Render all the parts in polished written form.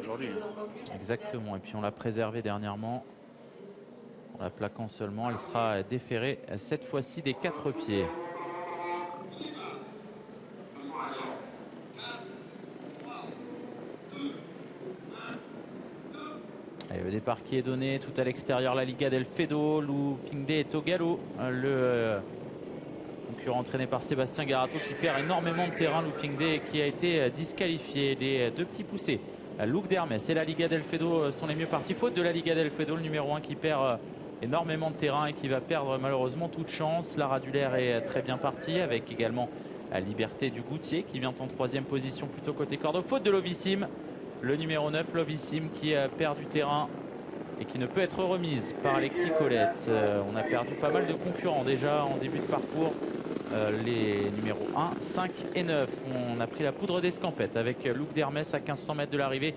aujourd'hui. Exactement, et puis on l'a préservée dernièrement. En la plaquant seulement, elle sera déférée cette fois-ci des 4 pieds. Allez, le départ qui est donné tout à l'extérieur, la Liga del Fedo, Lu Pingde et Togalo, le concurrent entraîné par Sébastien Garato qui perd énormément de terrain. Lu Pingde qui a été disqualifié. Les deux petits poussés, Luc Dermès et la Liga del Fedo, sont les mieux partis. Faute de la Liga del Fedo, le numéro 1 qui perd énormément de terrain et qui va perdre malheureusement toute chance. Lara Dulaire est très bien partie avec également la Liberté du Goutier qui vient en 3e position plutôt côté corde. Faute de Lovissime, le numéro 9 Lovissime qui perd du terrain et qui ne peut être remise par Alexis Colette. On a perdu pas mal de concurrents déjà en début de parcours. Les numéros 1, 5 et 9. On a pris la poudre d'escampette avec Luc Dermès à 1500 mètres de l'arrivée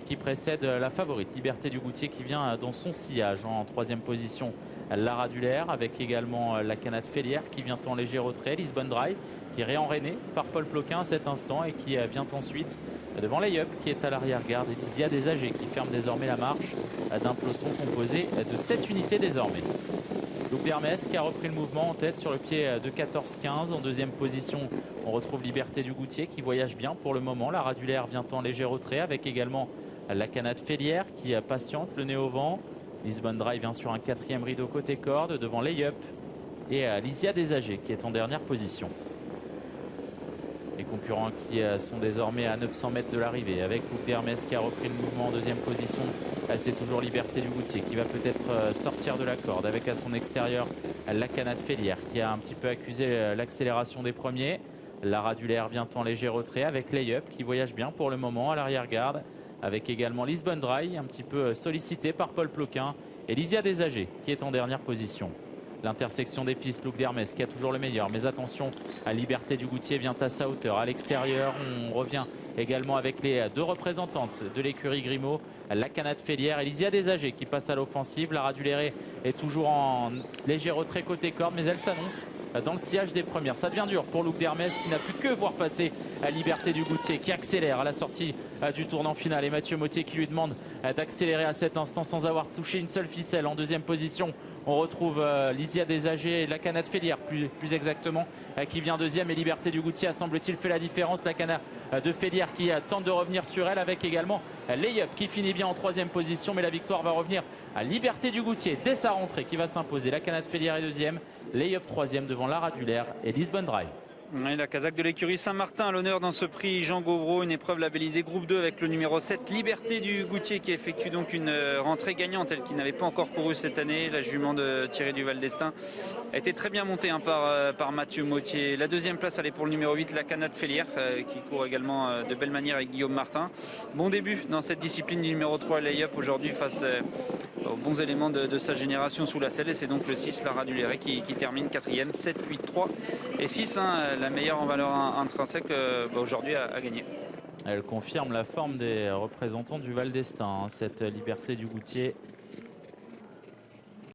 qui précède la favorite Liberté du Goutier qui vient dans son sillage. En 3e position, Lara Dulaire avec également la Canade Félière qui vient en léger retrait. Lisbonne Drive qui est réenrainé par Paul Ploquin à cet instant et qui vient ensuite devant Layup qui est à l'arrière-garde et Lysia Desagers qui ferme désormais la marche d'un peloton composé de 7 unités désormais. Luc Dermès qui a repris le mouvement en tête sur le pied de 14-15. En 2e position, on retrouve Liberté du Goutier qui voyage bien pour le moment. La Radulaire vient en léger retrait avec également la Canade Félière qui patiente le nez au vent. Lisbonne Drive vient sur un 4e rideau côté corde devant Layup et Lysia Desagers qui est en dernière position. Les concurrents qui sont désormais à 900 mètres de l'arrivée avec Luc Dermès qui a repris le mouvement en 2e position. C'est toujours Liberté du Goutier qui va peut-être sortir de la corde avec à son extérieur la Canade Félière qui a un petit peu accusé l'accélération des premiers. Lara Dulaire vient en léger retrait avec Layup qui voyage bien pour le moment à l'arrière-garde avec également Lisbonne Drive un petit peu sollicité par Paul Ploquin et Lysia Desagers qui est en dernière position. L'intersection des pistes, Luc Dermès qui a toujours le meilleur. Mais attention, à Liberté du Goutier vient à sa hauteur. À l'extérieur, on revient également avec les deux représentantes de l'écurie Grimaud, la Canade Félière et Lysia Desagers qui passe à l'offensive. Lara Dulaire est toujours en léger retrait côté corde, mais elle s'annonce dans le sillage des premières. Ça devient dur pour Luc Dermès qui n'a plus que voir passer à Liberté du Goutier qui accélère à la sortie du tournant final. Et Mathieu Mottier qui lui demande d'accélérer à cet instant sans avoir touché une seule ficelle. En 2e position, on retrouve Lysia Desagers et la Canade Félière plus exactement qui vient 2e et Liberté du Goutier a semble-t-il fait la différence. La Canade de Félière qui tente de revenir sur elle avec également Layup qui finit bien en 3e position, mais la victoire va revenir à Liberté du Goutier dès sa rentrée qui va s'imposer. La Canade Félière est 2e, Layup 3e devant Lara Dulaire et Lisbonne Drive. Et la casaque de l'écurie Saint-Martin à l'honneur dans ce prix Jean Gauvreau, une épreuve labellisée groupe 2 avec le numéro 7 Liberté du Goutier qui effectue donc une rentrée gagnante, elle qui n'avait pas encore couru cette année. La jument de Thierry Duval d'Estaing a été très bien montée par Mathieu Mottier. La 2e place elle est pour le numéro 8 la Canade Félière qui court également de belle manière avec Guillaume Martin. Bon début dans cette discipline du numéro 3 Layup aujourd'hui face aux bons éléments de sa génération sous la selle, et c'est donc le 6 Lara Dulaire qui termine 4e, 7, 8, 3 et 6, la meilleure en valeur intrinsèque aujourd'hui à gagner. Elle confirme la forme des représentants du Val d'Estaing, cette Liberté du Goutier